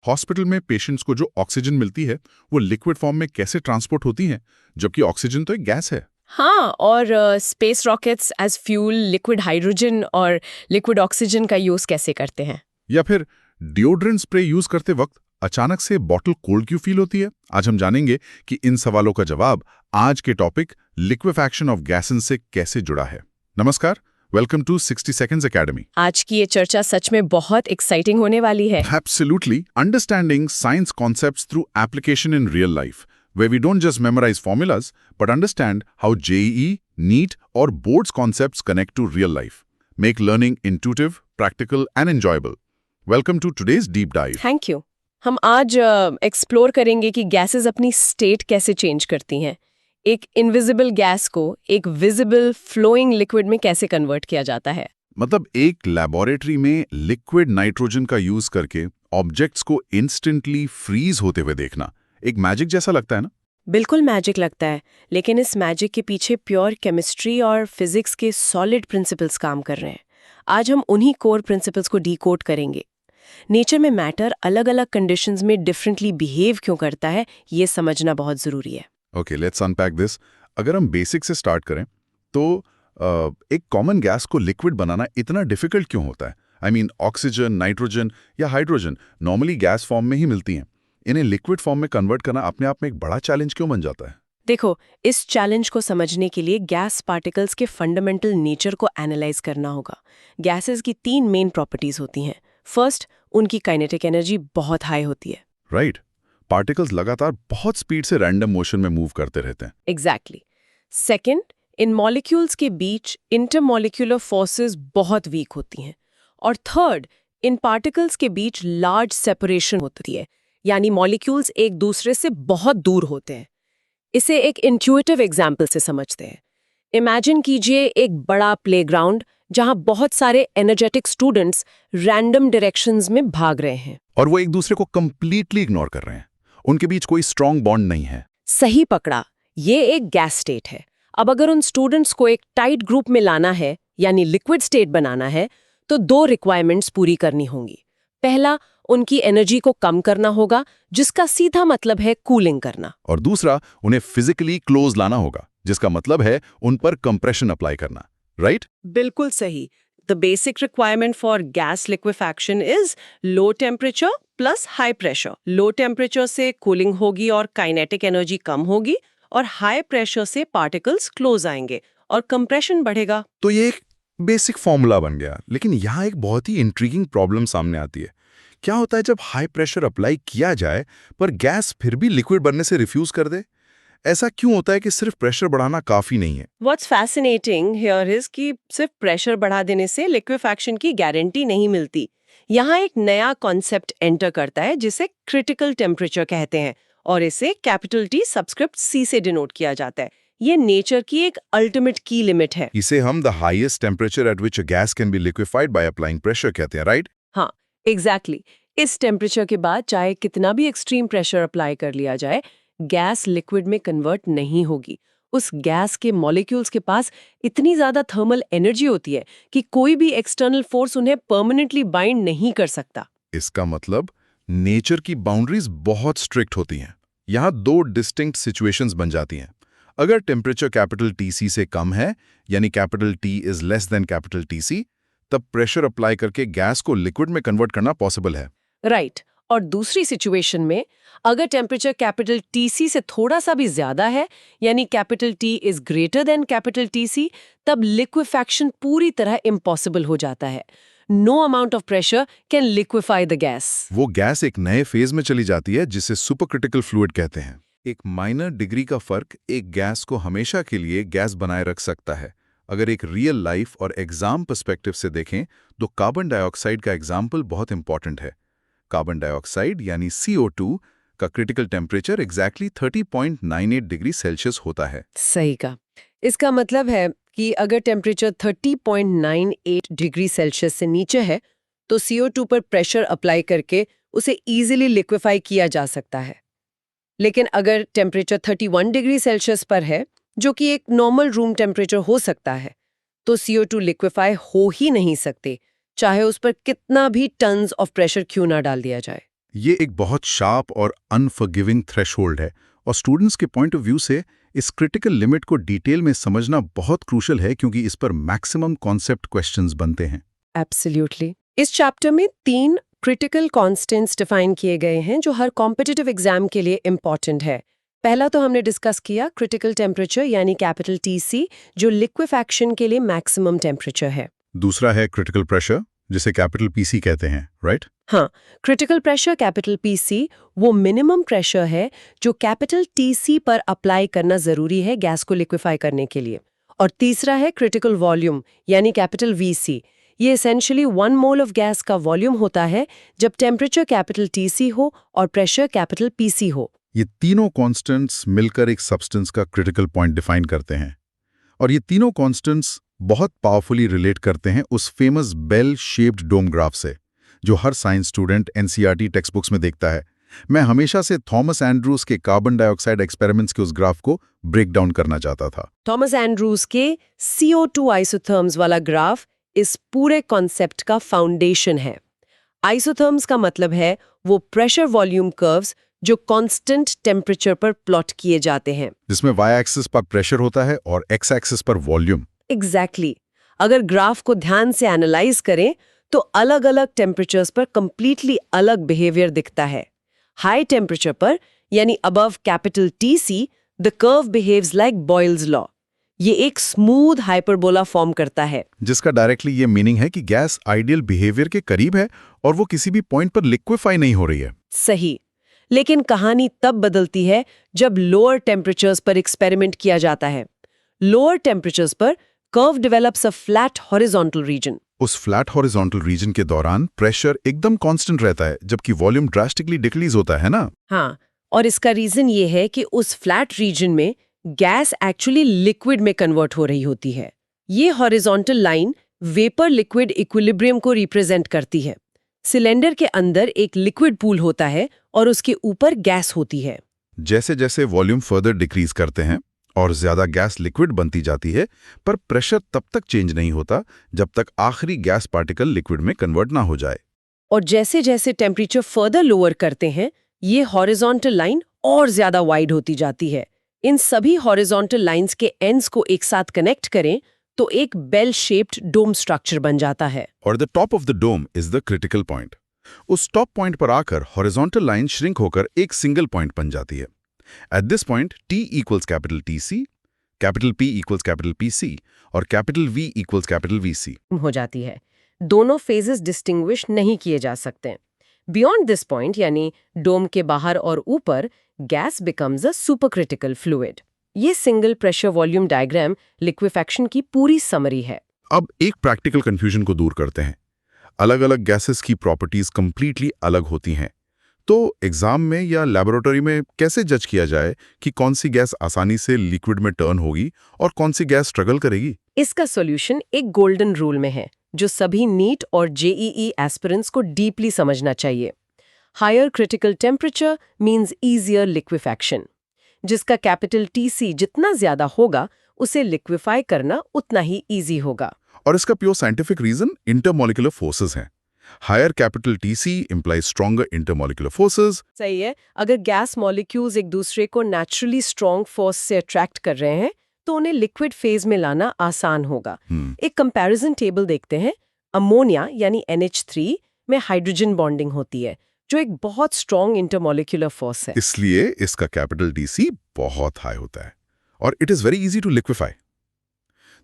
Hospital में patients को जो ऑक्सीजन मिलती है वो लिक्विड फॉर्म में कैसे ट्रांसपोर्ट होती है, जबकि ऑक्सीजन तो एक गैस है। हाँ, और space rockets as fuel liquid hydrogen और लिक्विड ऑक्सीजन का यूज कैसे करते हैं? या फिर डिओड्रेंट स्प्रे यूज करते वक्त अचानक से बॉटल कोल्ड क्यों फील होती है? आज हम जानेंगे कि इन सवालों का जवाब आज के टॉपिक लिक्विफैक्शन ऑफ गैसेस से कैसे जुड़ा है। नमस्कार, वेलकम टू 60 सेकंड्स एकेडमी। आज की ये चर्चा सच में बहुत एक्साइटिंग होने वाली है। Absolutely, understanding science concepts through application in real life, where we don't just memorize formulas, but understand how JEE, NEET, or boards concepts connect to real life. Make learning intuitive, practical, and enjoyable. Welcome to today's deep dive. Thank you. हम आज explore करेंगे कि gases अपनी state कैसे change करती हैं। एक invisible gas को एक विजिबल फ्लोइंग लिक्विड में कैसे कन्वर्ट किया जाता है। मतलब एक लैबोरेटरी में लिक्विड नाइट्रोजन का यूज करके ऑब्जेक्ट्स को इंस्टेंटली फ्रीज होते हुए देखना एक मैजिक जैसा लगता है ना? बिल्कुल मैजिक लगता है, लेकिन इस मैजिक के पीछे प्योर केमिस्ट्री और फिजिक्स के सॉलिड प्रिंसिपल्स काम कर रहे हैं। आज हम उन्हीं कोर प्रिंसिपल्स को डीकोड करेंगे। नेचर में मैटर अलग अलग कंडीशंस में डिफरेंटली बिहेव क्यों करता है, ये समझना बहुत जरूरी है। Okay, let's unpack this. अगर हम बेसिक से स्टार्ट करें तो एक कॉमन गैस को लिक्विड बनाना इतना डिफिकल्ट क्यों होता है? आई मीन ऑक्सीजन, नाइट्रोजन या हाइड्रोजन नॉर्मली गैस फॉर्म में ही मिलती हैं। इन्हें लिक्विड फॉर्म में कन्वर्ट करना अपने आप में एक बड़ा चैलेंज क्यों बन जाता है? देखो, इस चैलेंज को समझने के लिए गैस पार्टिकल्स के फंडामेंटल नेचर को एनालाइज करना होगा। गैसेस की 3 मेन प्रॉपर्टीज होती हैं। फर्स्ट, उनकी काइनेटिक एनर्जी बहुत हाई होती है। राइट, पार्टिकल्स लगातार बहुत स्पीड से रैंडम मोशन में मूव करते रहते हैं। एग्जैक्टली। सेकेंड, इन मॉलिक्यूल्स के बीच इंटरमॉलिक्यूलर फोर्सेस बहुत वीक होती हैं। और थर्ड, इन पार्टिकल्स के बीच लार्ज सेपरेशन होती है, यानी मॉलिक्यूल्स एक दूसरे से बहुत दूर होते हैं। इसे एक इंट्यूटिव एग्जाम्पल से समझते हैं। इमेजिन कीजिए एक बड़ा प्लेग्राउंड जहां बहुत सारे एनर्जेटिक स्टूडेंट्स रैंडम डायरेक्शंस में भाग रहे हैं और वो एक दूसरे को कंप्लीटली इग्नोर कर रहे हैं। उनके बीच कोई स्ट्रॉन्ग बॉन्ड नहीं है। सही पकड़ा, ये एक गैस स्टेट है। अब अगर उन स्टूडेंट्स को एक टाइट ग्रुप में लाना है, यानी लिक्विड स्टेट बनाना है, तो 2 रिक्वायरमेंट्स पूरी करनी होंगी। पहला, उनकी एनर्जी को कम करना होगा, जिसका सीधा मतलब है कूलिंग करना। और दूसरा, उन्हें फिजिकली क्लोज लाना होगा, जिसका मतलब है उन पर कंप्रेशन अप्लाई करना। राइट? बिल्कुल सही। The basic requirement for gas liquefaction is low temperature plus high pressure. Low temperature से cooling होगी और kinetic energy कम होगी, और high pressure से particles close आएंगे और compression बढ़ेगा। तो ये एक बेसिक फॉर्मूला बन गया, लेकिन यहाँ एक बहुत ही इंट्रीगिंग प्रॉब्लम सामने आती है। क्या होता है जब हाई प्रेशर अप्लाई किया जाए पर गैस फिर भी लिक्विड बनने से रिफ्यूज कर दे? ऐसा क्यों होता है कि सिर्फ प्रेशर बढ़ाना काफी नहीं है? What's fascinating here is कि सिर्फ प्रेशर बढ़ा देने से लिक्विफैक्शन की गारंटी नहीं मिलती। यहाँ एक नया कॉन्सेप्ट एंटर करता है जिसे क्रिटिकल टेम्परेचर कहते हैं, और इसे कैपिटल T सबस्क्रिप्ट C से डिनोट किया जाता है। ये नेचर की एक अल्टीमेट की लिमिट है। इसे हम the highest temperature at which a gas can be liquefied by applying pressure कहते हैं, राइट? हाँ, एग्जैक्टली। इस टेम्परेचर के बाद चाहे कितना भी एक्सट्रीम प्रेशर अप्लाई कर लिया जाए, गैस लिक्विड में कन्वर्ट नहीं होगी। उस गैस के मॉलिक्यूल्स के पास इतनी ज्यादा थर्मल एनर्जी होती है कि कोई भी एक्सटर्नल फोर्स उन्हें परमानेंटली बाइंड नहीं कर सकता। इसका मतलब नेचर की बाउंड्रीज बहुत स्ट्रिक्ट होती हैं। यहाँ 2 डिस्टिंक्ट सिचुएशंस बन जाती हैं। अगर टेम्परेचर कैपिटल TC से कम है, यानी capital T is less than capital TC, तब प्रेशर अप्लाई करके गैस को लिक्विड में कन्वर्ट करना पॉसिबल है। राइट। और दूसरी सिचुएशन में अगर टेम्परेचर कैपिटल TC से थोड़ा सा भी ज्यादा है, यानी capital T is greater than capital TC, तब लिक्विफैक्शन पूरी तरह इम्पॉसिबल हो जाता है। No amount of pressure can liquefy the gas. वो गैस एक नए फेज में चली जाती है जिसे सुपरक्रिटिकल फ्लूइड कहते हैं। एक माइनर डिग्री का फर्क एक गैस को हमेशा के लिए गैस बनाए रख सकता है। अगर एक रियल लाइफ और एग्जाम पर्सपेक्टिव से देखें तो कार्बन डाइऑक्साइड का एग्जाम्पल बहुत इंपॉर्टेंट है। कार्बन डाइऑक्साइड यानी CO2 का critical temperature exactly 30.98 degree Celsius होता है। सही का। इसका मतलब है कि अगर टेम्परेचर 30.98 डिग्री सेल्सियस से नीचे है, तो CO2 पर प्रेशर अप्लाई करके उसे इजीली लिक्विफाई किया जा सकता है। लेकिन अगर टेम्परेचर 31 डिग्री सेल्सियस पर है, जो कि एक नॉर्मल रूम टेम्परेचर हो सकता है, तो CO2 लिक्विफाई हो ही नहीं सकते, चाहे उस पर कितना भी टन्स ऑफ प्रेशर क्यों ना डाल दिया जाए। ये एक बहुत शार्प और अनफॉरगिविंग थ्रेशोल्ड है, और स्टूडेंट्स के पॉइंट ऑफ व्यू से इस क्रिटिकल लिमिट को डिटेल में समझना बहुत क्रूशल है, क्योंकि इस पर मैक्सिमम कॉन्सेप्ट क्वेश्चंस बनते हैं। एब्सोल्युटली। इस चैप्टर में 3 क्रिटिकल कॉन्स्टेंट्स डिफाइन किए गए हैं जो हर कॉम्पिटिटिव एग्जाम के लिए इम्पॉर्टेंट है। पहला तो हमने डिस्कस किया क्रिटिकल टेम्परेचर यानी कैपिटल TC, जो लिक्विफैक्शन के लिए मैक्सिमम टेम्परेचर है। दूसरा है क्रिटिकल प्रेशर, जिसे कैपिटल PC कहते हैं, राइट? हाँ, क्रिटिकल प्रेशर कैपिटल PC वो मिनिमम प्रेशर है जो कैपिटल TC पर अप्लाई करना जरूरी है गैस को लिक्विफाई करने के लिए। और तीसरा है क्रिटिकल वॉल्यूम यानी कैपिटल VC। ये एसेंशियली 1 मोल ऑफ गैस का वॉल्यूम होता है जब टेम्परेचर कैपिटल TC हो और प्रेशर कैपिटल PC हो। ये तीनों कॉन्स्टेंट्स मिलकर एक सब्सटेंस का क्रिटिकल पॉइंट डिफाइन करते हैं, और ये तीनों कॉन्स्टेंट्स बहुत पावरफुली रिलेट करते हैं उस famous bell shaped dome graph से, जो हर science student NCERT text books में देखता है। मैं हमेशा से थॉमस एंड्रूज के कार्बन डाइऑक्साइड एक्सपेरिमेंट्स के उस ग्राफ को ब्रेक डाउन करना चाहता था। थॉमस एंड्रूज के CO2 आइसोथर्म्स वाला ग्राफ इस पूरे कॉन्सेप्ट का फाउंडेशन है। आइसोथर्म्स का मतलब है वो प्रेशर वॉल्यूम कर्व्स जो कांस्टेंट टेम्परेचर पर प्लॉट किए जाते हैं, जिसमें y एक्सिस पर प्रेशर होता है और x एक्सिस पर वॉल्यूम। एग्जैक्टली। अगर ग्राफ को ध्यान से एनालाइज करें तो अलग अलग टेम्परेचर्स पर कंप्लीटली अलग बिहेवियर दिखता है। हाई टेम्परेचर पर यानी above capital TC the curve behaves like Boyle's law. ये एक स्मूथ हाइपरबोला फॉर्म करता है, जिसका डायरेक्टली ये मीनिंग है कि गैस आइडियल बिहेवियर के करीब है और वो किसी भी पॉइंट पर लिक्विफाई नहीं हो रही है। सही। लेकिन कहानी तब बदलती है जब लोअर टेम्परेचर्स पर एक्सपेरिमेंट किया जाता है। लोअर टेम्परेचर्स पर curve develops a flat horizontal region. उस फ्लैट हॉरिजॉन्टल रीजन के दौरान प्रेशर एकदम कांस्टेंट रहता है, जबकि वॉल्यूम ड्रास्टिकली डिक्रीज होता है ना? हाँ, और इसका रीजन ये है कि उस फ्लैट रीजन में गैस एक्चुअली लिक्विड में कन्वर्ट हो रही होती है। ये horizontal line vapour liquid equilibrium को रिप्रेजेंट करती है। सिलेंडर के अंदर एक लिक्विड पूल होता है और उसके ऊपर गैस होती है। जैसे जैसे वॉल्यूम फर्दर डिक्रीज करते हैं और ज्यादा गैस लिक्विड बनती जाती है, पर प्रेशर तब तक चेंज नहीं होता जब तक आखिरी गैस पार्टिकल लिक्विड में कन्वर्ट ना हो जाए। और जैसे जैसे टेम्परेचर फर्दर लोअर करते हैं, ये हॉरिजॉन्टल लाइन और ज्यादा वाइड होती जाती है। इन सभी हॉरिजॉन्टल लाइंस के एंड्स को एक साथ कनेक्ट करें तो एक बेल शेप्ड डोम स्ट्रक्चर बन जाता है। और the top of the dome is the critical point. उस टॉप पॉइंट पर आकर हॉरिजॉन्टल लाइन श्रिंक होकर एक सिंगल पॉइंट बन जाती है। At this point T equals capital TC, capital P equals capital PC और capital V equals capital VC हो जाती है। दोनों फेजेस डिस्टिंग्विश नहीं किए जा सकते। बियॉन्ड दिस पॉइंट यानी डोम के बाहर और ऊपर gas becomes a supercritical fluid. ये single pressure volume diagram liquefaction की पूरी समरी है। अब एक प्रैक्टिकल कंफ्यूजन को दूर करते हैं। अलग अलग गैसेस की प्रॉपर्टीज कंप्लीटली अलग होती हैं, तो एग्जाम में या लैबोरेटरी में कैसे जज किया जाए कि कौन सी गैस आसानी से लिक्विड में टर्न होगी और कौन सी गैस स्ट्रगल करेगी? इसका सॉल्यूशन एक गोल्डन रूल में है जो सभी नीट और JEE एस्पिरेंट्स को डीपली समझना चाहिए। Higher critical temperature means easier liquefaction. जिसका कैपिटल TC जितना ज्यादा होगा उसे लिक्विफाई करना उतना ही इजी होगा। और इसका pure scientific reason intermolecular forces हैं। Higher capital TC implies stronger intermolecular forces. सही है। अगर गैस मॉलिक्यूल्स एक दूसरे को नेचुरली स्ट्रॉन्ग फोर्स से अट्रैक्ट कर रहे हैं तो उन्हें लिक्विड फेज में लाना आसान होगा। एक कंपैरिजन टेबल देखते हैं। अमोनिया यानी NH3 में हाइड्रोजन बॉन्डिंग होती है जो एक बहुत स्ट्रॉन्ग इंटरमॉलिक्यूलर फोर्स है, इसलिए इसका कैपिटल TC बहुत हाई होता है और it is very easy to liquefy.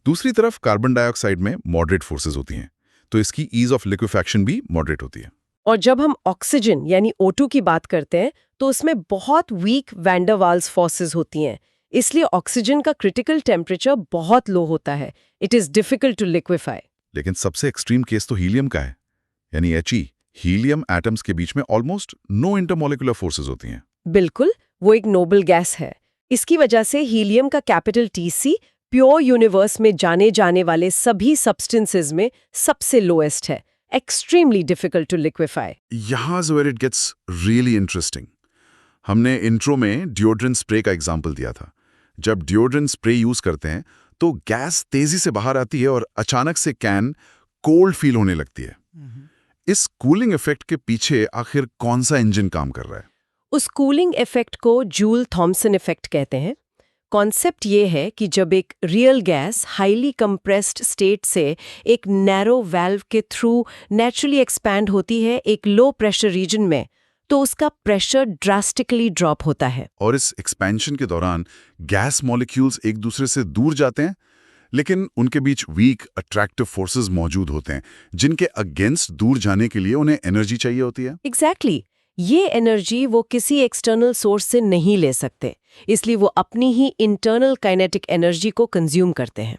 दूसरी तरफ कार्बन डाइऑक्साइड में मॉडरेट फोर्सेस होती हैं, तो इसकी ईज ऑफ लिक्विफैक्शन भी मॉडरेट होती है। और जब हम ऑक्सीजन यानी O2 की बात करते हैं तो उसमें बहुत weak van der Waals forces होती हैं, इसलिए ऑक्सीजन का क्रिटिकल टेम्परेचर बहुत लो होता है। It is difficult to liquefy. लेकिन सबसे एक्सट्रीम केस तो हीलियम का है, यानी He। हीलियम एटम्स के बीच में ऑलमोस्ट नो इंटरमॉलिक्यूलर फोर्सेस होती हैं। बिल्कुल, वो एक नोबल गैस है। इसकी वजह से हीलियम का कैपिटल TC प्योर यूनिवर्स में जाने जाने वाले सभी सब्सटेंसेस में सबसे लोएस्ट है। Extremely difficult to liquefy. यहाँ is where it gets really interesting। हमने इंट्रो में डिओड्रेंट स्प्रे का एग्जाम्पल दिया था। जब डिओड्रेंट स्प्रे यूज करते हैं तो गैस तेजी से बाहर आती है और अचानक से कैन कोल्ड फील होने लगती है। इस कूलिंग इफेक्ट के पीछे आखिर कौन सा इंजन काम कर रहा है? उस कूलिंग इफेक्ट को जूल थॉमसन इफेक्ट कहते हैं। कॉन्सेप्ट ये है कि जब एक real gas highly compressed state से एक नैरो वाल्व के थ्रू नेचुरली एक्सपैंड होती है एक लो प्रेशर रीजन में, तो उसका प्रेशर ड्रास्टिकली ड्रॉप होता है। और इस एक्सपेंशन के दौरान गैस मॉलिक्यूल्स एक दूसरे से दूर जाते हैं, लेकिन उनके बीच वीक अट्रैक्टिव फोर्सेस मौजूद होते हैं जिनके अगेंस्ट दूर जाने के लिए उन्हें एनर्जी चाहिए होती है। एग्जैक्टली ये एनर्जी वो किसी एक्सटर्नल सोर्स से नहीं ले सकते, इसलिए वो अपनी ही इंटरनल काइनेटिक एनर्जी को कंज्यूम करते हैं।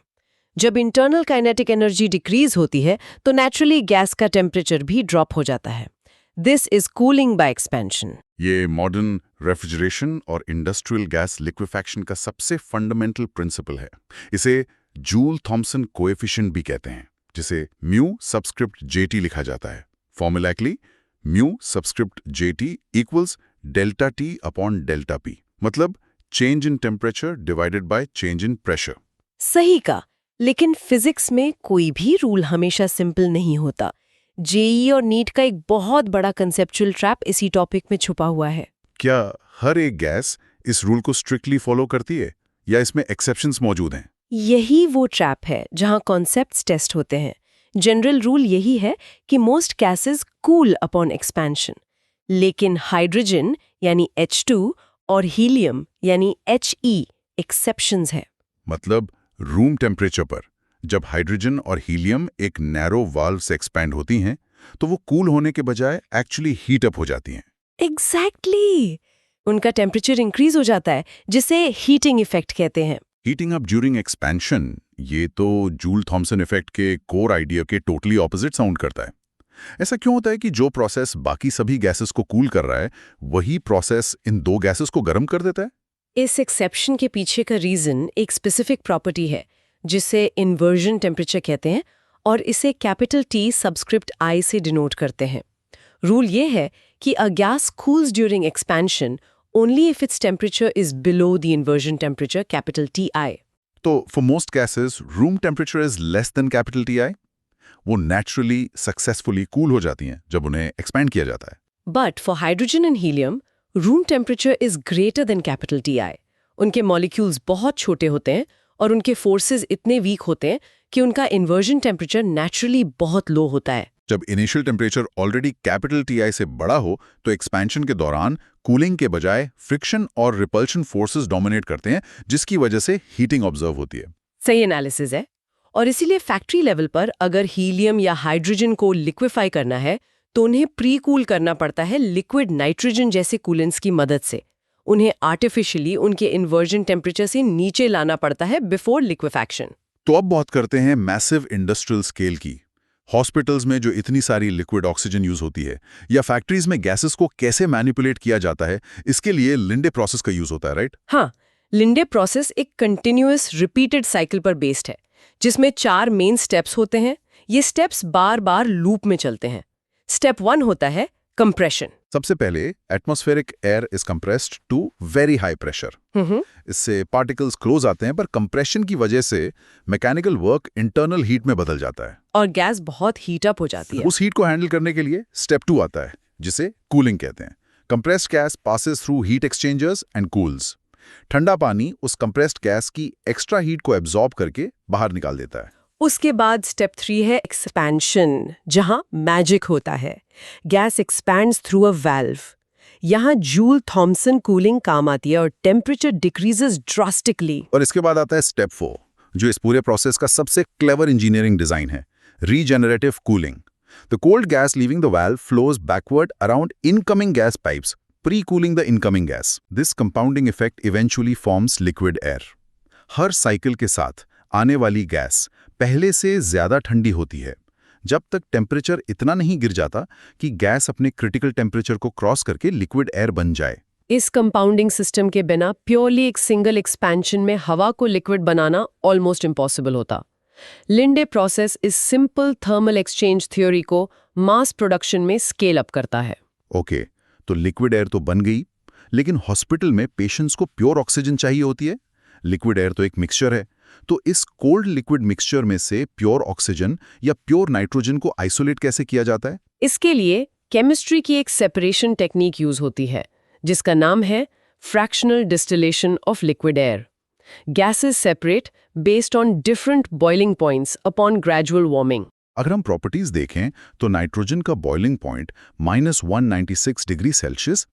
जब इंटरनल काइनेटिक एनर्जी डिक्रीज होती है तो नेचुरली गैस का टेम्परेचर भी ड्रॉप हो जाता है। This is cooling bye expansion. ये मॉडर्न रेफ्रिजरेशन और इंडस्ट्रियल गैस लिक्विफैक्शन का सबसे फंडामेंटल प्रिंसिपल है। इसे जूल थॉमसन कोएफिशिएंट भी कहते हैं, जिसे म्यू सबस्क्रिप्ट जेटी लिखा जाता है। Formulaically mu subscript JT equals delta T upon delta P, मतलब change in temperature divided by change in pressure. सही का, लेकिन फिजिक्स में कोई भी रूल हमेशा सिंपल नहीं होता। जेई और नीट का एक बहुत बड़ा कंसेप्चुअल ट्रैप इसी टॉपिक में छुपा हुआ है। क्या हर एक गैस इस रूल को स्ट्रिक्टली फॉलो करती है या इसमें एक्सेप्शंस मौजूद हैं? यही वो ट्रैप है जहां कॉन्सेप्ट्स टेस्ट होते हैं। जनरल रूल यही है कि most gases cool upon expansion, लेकिन हाइड्रोजन यानी H2 और हीलियम यानी He एक्सेप्शंस है। मतलब रूम टेम्परेचर पर जब हाइड्रोजन और हीलियम एक नैरो वाल्व से एक्सपैंड होती हैं, तो वो कूल होने के बजाय एक्चुअली हीट अप हो जाती हैं। एग्जैक्टली उनका टेम्परेचर इंक्रीज हो जाता है, जिसे हीटिंग इफेक्ट कहते हैं। हीटिंग अप ड्यूरिंग एक्सपेंशन, ये तो जूल थॉमसन इफेक्ट के कोर आइडिया के टोटली ऑपोजिट साउंड करता है। ऐसा क्यों होता है कि जो प्रोसेस बाकी सभी गैसेस को कूल कर रहा है, वही प्रोसेस इन दो गैसेस को गर्म कर देता है? इस एक्सेप्शन के पीछे का रीजन एक स्पेसिफिक प्रॉपर्टी है जिसे इन्वर्जन टेम्परेचर कहते हैं, और इसे कैपिटल T सबस्क्रिप्ट I से डिनोट करते हैं। रूल ये है कि a gas cools during expansion only if its temperature is below the inversion temperature capital TI। तो for most gases room temperature is less than capital TI। वो naturally successfully cool हो जाती हैं जब उन्हें एक्सपैंड किया जाता है। But for hydrogen and helium room temperature is greater than capital TI। उनके मॉलिक्यूल्स बहुत छोटे होते हैं और उनके फोर्सेस इतने वीक होते हैं कि उनका इन्वर्जन टेम्परेचर नेचुरली बहुत लो होता है। जब initial temperature already capital TI से बड़ा हो, तो एक्सपेंशन के दौरान कूलिंग के बजाय फ्रिक्शन और रिपल्शन फोर्सेस डोमिनेट करते हैं, जिसकी वजह से हीटिंग ऑब्जर्व होती है। सही एनालिसिस है। और इसीलिए फैक्ट्री लेवल पर अगर हीलियम या हाइड्रोजन को लिक्विफाई करना है तो उन्हें प्री कूल करना पड़ता है लिक्विड नाइट्रोजन जैसे कूलेंट्स की मदद से। उन्हें आर्टिफिशियली उनके इन्वर्जन टेम्परेचर से नीचे लाना पड़ता है बिफोर लिक्विफैक्शन। तो अब बात करते हैं मैसिव इंडस्ट्रियल स्केल की। हॉस्पिटल्स में जो इतनी सारी लिक्विड ऑक्सीजन यूज होती है, या फैक्ट्रीज में गैसेस को कैसे मैनिपुलेट किया जाता है, इसके लिए लिंडे प्रोसेस का यूज होता है, राइट? हाँ, लिंडे प्रोसेस एक कंटिन्यूअस रिपीटेड साइकिल पर बेस्ड है, जिसमें 4 मेन स्टेप्स होते हैं। ये स्टेप्स बार बार लूप में चलते हैं। स्टेप 1 होता है कंप्रेशन। सबसे पहले atmospheric air is compressed to very high pressure. इससे पार्टिकल्स क्लोज आते हैं, पर कंप्रेशन की वजह से मैकेनिकल वर्क इंटरनल हीट में बदल जाता है और गैस बहुत हीट अप हो जाती है। उस हीट को हैंडल करने के लिए स्टेप 2 आता है, जिसे कूलिंग कहते हैं। Compressed gas passes through heat exchangers and cools. ठंडा पानी उस कंप्रेस्ड गैस की एक्स्ट्रा हीट को एब्जॉर्ब करके बाहर निकाल देता है। उसके बाद स्टेप 3 है एक्सपेंशन, जहां मैजिक होता है। Gas expands through a valve. यहां जूल थॉमसन कूलिंग काम आती है और टेम्परेचर डिक्रीजेस ड्रास्टिकली। और इसके बाद आता है स्टेप 4, जो इस पूरे प्रोसेस का सबसे क्लेवर इंजीनियरिंग डिजाइन है, regenerative cooling. The cold gas leaving the valve flows backward around incoming gas pipes, pre-cooling the incoming gas. This compounding effect eventually forms liquid air. Her cycle के साथ आने वाली gas पहले से ज्यादा ठंडी होती है, जब तक टेम्परेचर इतना नहीं गिर जाता कि गैस अपने क्रिटिकल टेम्परेचर को क्रॉस करके लिक्विड एयर बन जाए। इस कंपाउंडिंग सिस्टम के बिना प्योरली एक सिंगल एक्सपेंशन में हवा को लिक्विड बनाना ऑलमोस्ट इम्पॉसिबल होता। लिंडे प्रोसेस इस सिंपल थर्मल एक्सचेंज थ्योरी को मास प्रोडक्शन में स्केल अप करता है। ओके, तो लिक्विड एयर तो बन गई, लेकिन हॉस्पिटल में पेशेंट्स को प्योर ऑक्सीजन चाहिए होती है। लिक्विड एयर तो एक मिक्सचर है, तो इस कोल्ड लिक्विड मिक्सचर में से प्योर ऑक्सीजन या प्योर नाइट्रोजन को आइसोलेट कैसे किया जाता है? इसके लिए केमिस्ट्री की एक सेपरेशन टेक्निक यूज होती है जिसका नाम है fractional distillation of liquid air. Gases separate based on different boiling points upon gradual warming. अगर हम प्रॉपर्टीज देखें तो नाइट्रोजन का boiling point -196 degree Celsius,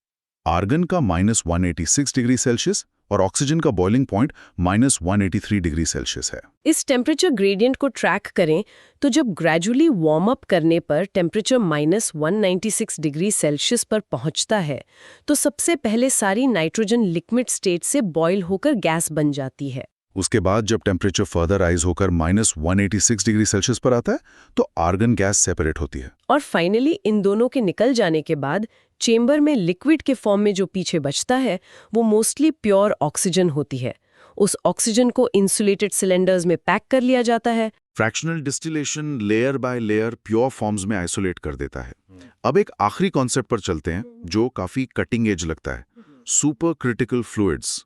argon का -186 डिग्री सेल्सियस और ऑक्सीजन का बॉइलिंग पॉइंट -183 डिग्री सेल्सियस है। इस टेम्परेचर ग्रेडियंट को ट्रैक करें तो जब ग्रेजुअली वार्म अप करने पर टेम्परेचर -196 डिग्री सेल्सियस पर पहुंचता है तो सबसे पहले सारी नाइट्रोजन लिक्विड स्टेट से बॉयल होकर गैस बन जाती है। उसके बाद जब टेम्परेचर फर्दर राइज होकर -186 डिग्री सेल्सियस पर आता है तो आर्गन गैस सेपरेट होती है। और फाइनली इन दोनों के निकल जाने के बाद चेंबर में लिक्विड के फॉर्म में जो पीछे बचता है वो मोस्टली प्योर ऑक्सीजन होती है। उस ऑक्सीजन को इंसुलेटेड सिलेंडर्स में पैक कर लिया जाता है। Fractional distillation layer by layer pure forms में आइसोलेट कर देता है। अब एक आखिरी कॉन्सेप्ट पर चलते हैं जो काफी कटिंग एज लगता है, सुपर क्रिटिकल फ्लूइड्स।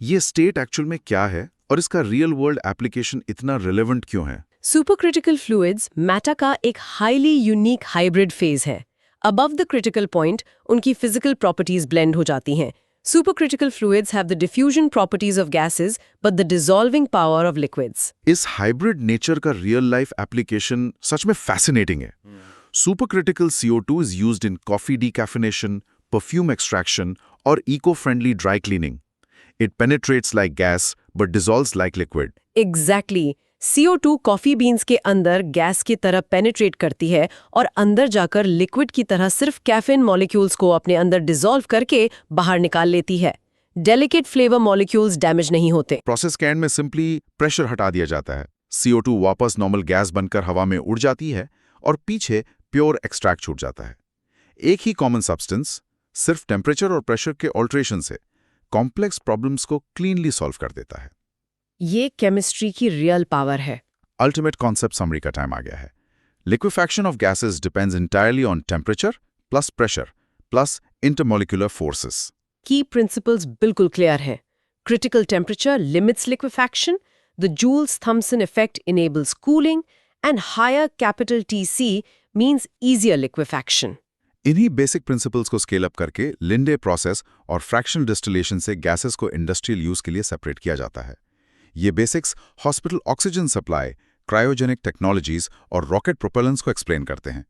ये स्टेट एक्चुअल में क्या है और इसका रियल वर्ल्ड एप्लीकेशन इतना रिलेवेंट क्यों है? सुपरक्रिटिकल फ्लूइड्स मैटर का एक हाईली यूनिक हाइब्रिड फेज है। अबव द क्रिटिकल पॉइंट उनकी फिजिकल प्रॉपर्टीज ब्लेंड हो जाती हैं। Supercritical fluids have the diffusion properties of gases but the dissolving power of liquids. इस हाइब्रिड नेचर का रियल लाइफ एप्लीकेशन सच में फैसिनेटिंग है। Supercritical CO2 is used in coffee decaffeination, perfume extraction और eco-friendly dry cleaning. It penetrates like gas but dissolves like liquid. Exactly. CO2 coffee beans के अंदर gas की तरह penetrate करती है और अंदर जाकर लिक्विड की तरह सिर्फ कैफीन मॉलिक्यूल्स को अपने अंदर डिसॉल्व करके बाहर निकाल लेती है। डेलिकेट फ्लेवर मॉलिक्यूल्स डैमेज नहीं होते। प्रोसेस के एंड में सिंपली प्रेशर हटा दिया जाता है। CO2 वापस नॉर्मल गैस बनकर हवा में उड़ जाती है और पीछे प्योर एक्सट्रैक्ट छूट जाता है। एक ही कॉमन सब्सटेंस सिर्फ टेम्परेचर और प्रेशर के ऑल्ट्रेशन से कॉम्प्लेक्स प्रॉब्लम्स को क्लीनली सॉल्व कर देता है। ये केमिस्ट्री की रियल पावर है। अल्टीमेट कॉन्सेप्ट समरी का टाइम आ गया है। Liquefaction of gases depends entirely on temperature plus pressure plus intermolecular forces. Key principles बिल्कुल क्लियर है। Critical temperature limits liquefaction, the Joules Thomson effect enables cooling and higher capital TC means easier liquefaction. इन्हीं basic principles को scale up करके Linde process और fractional distillation से gases को industrial use के लिए सेपरेट किया जाता है। ये basics hospital oxygen supply, cryogenic technologies और रॉकेट प्रोपेलेंट्स को एक्सप्लेन करते हैं।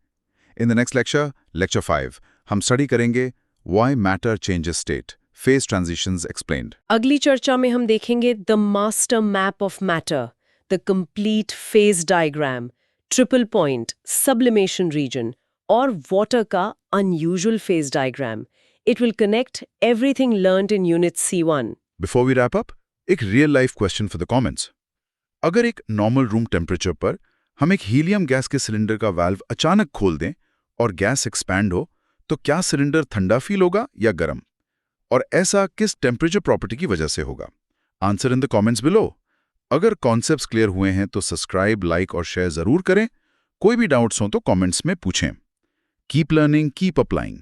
In the next lecture, lecture 5, हम स्टडी करेंगे why matter changes state, phase transitions explained. अगली चर्चा में हम देखेंगे the master map of matter, the complete phase diagram, triple point, sublimation reason और वाटर का unusual phase diagram. It will connect everything learned in unit C1। Before we wrap up, एक real life question for the comments. अगर एक normal room temperature पर हम एक helium gas के cylinder का वाल्व अचानक खोल दें और गैस एक्सपैंड हो तो क्या सिलेंडर ठंडा फील होगा या गर्म? और ऐसा किस टेम्परेचर प्रॉपर्टी की वजह से होगा? Answer in the comments below. अगर कॉन्सेप्ट्स क्लियर हुए हैं तो सब्सक्राइब, लाइक और शेयर जरूर करें। कोई भी डाउट्स हो तो कमेंट्स में पूछें। Keep learning, keep applying.